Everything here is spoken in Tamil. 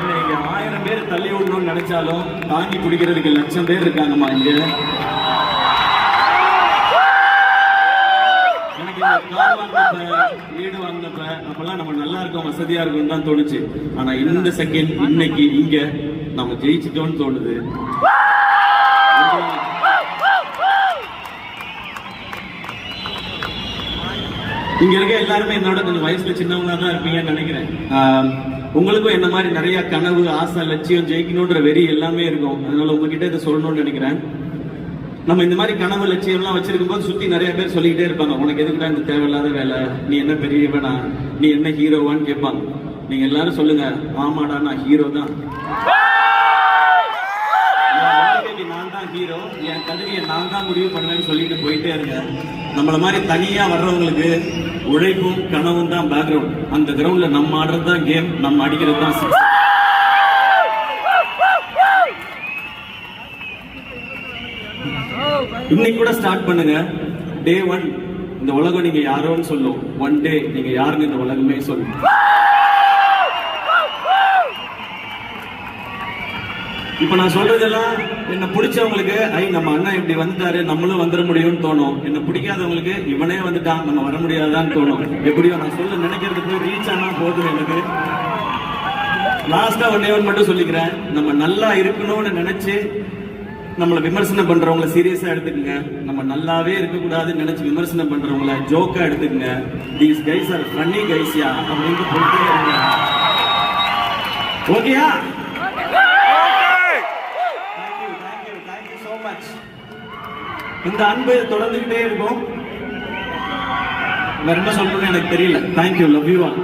நீங்க 1000 பேர் தள்ளி விடணும்னு நினைச்சாலும் தாங்கி பிடிக்கிறதுக்கு 1,00,000 பேர் இருக்காங்கம்மா இங்க. எனக்கு இந்த கார் வாங்கினப்ப, வீடு வாங்கினப்ப அப்பெல்லாம் நம்ம நல்லா இருக்கோம், வசதியா இருக்கும்னு தான் தோணுச்சு. ஆனா இந்த செகண்ட் இன்னைக்கு இங்க நம்ம ஜெயிச்சிட்டோம்னு தோணுது. இங்க இருக்க எல்லாருமே என்னோட கொஞ்சம் வயசுல சின்னவங்க தான் இருப்பீங்கன்னு நினைக்கிறேன். உங்களுக்கும் என்ன மாதிரி நிறைய கனவு, ஆசை, லட்சியம், ஜெயிக்கணும்ன்ற வெறி எல்லாமே இருக்கும். அதனால உங்ககிட்ட இதை சொல்லணும்னு நினைக்கிறேன். நம்ம இந்த மாதிரி கனவு, லட்சியம் எல்லாம் வச்சிருக்கும் போது சுத்தி நிறைய பேர் சொல்லிக்கிட்டே இருப்பாங்க, உனக்கு எதுக்குடா இந்த தேவையில்லாத வேலை, நீ என்ன பெரியவனா, நீ என்ன ஹீரோவான்னு கேட்பாங்க. நீங்க எல்லாரும் சொல்லுங்க, ஆமாடா நான் ஹீரோ தான். நான் தான் ஹீரோ, என் கல்வியை நான் தான் முடிவு பண்ணுவேன்னு சொல்லிட்டு போயிட்டே இருங்க. நம்மள மாதிரி தனியா வர்றவங்களுக்கு உழைப்பும் கனவும் தான் பேக்ரவுண்ட். அந்த கிரவுண்ட்ல நம்ம ஆடுறது தான் கேம், நம்ம அடிக்கிறது தான் சிக்ஸ். இன்னைக்கு கூட ஸ்டார்ட் பண்ணுங்க. டே 1 இந்த உலகம் நீங்க யாரோன்னு சொல்லும். ஒன் டே நீங்க யாருன்னு இந்த உலகமே சொல்லும். இப்ப நான் சொல்றதெல்லாம் என்ன பிடிச்சவங்களுக்கு நம்ம அண்ணன் இப்படி வந்துட்டாரு, நம்மளும் வந்துட முடியும்னு தோணும். என்ன பிடிக்காதவங்களுக்கு இவனே வந்துட்டான், நம்ம வர முடியாதான்னு தோணும். எப்படியோ நான் சொல்ல நினைக்கிறது போய் ரீச் ஆனா போதும். எனக்கு லாஸ்டா ஒன்னே ஒன்று மட்டும் சொல்லிக்கிறேன். நம்ம நல்லா இருக்கணும்னு நினைச்சு நம்மளை விமர்சனம் பண்றவங்களை சீரியஸா எடுத்துக்கங்க. நம்ம நல்லாவே இருக்கக்கூடாதுன்னு நினைச்சு விமர்சனம் பண்றவங்களை ஜோக்கா எடுத்துக்கங்க. தீஸ் கைஸ் ஆர் ஃபன்னி கைஸ்யா அப்படின்னு போயிட்டே இருங்க. ஓகேயா? இந்த அன்பு தொடர்ந்துகிட்டே இருக்கும். வேற என்ன சொல்லணும்னு எனக்கு தெரியல. Thank you, love you all.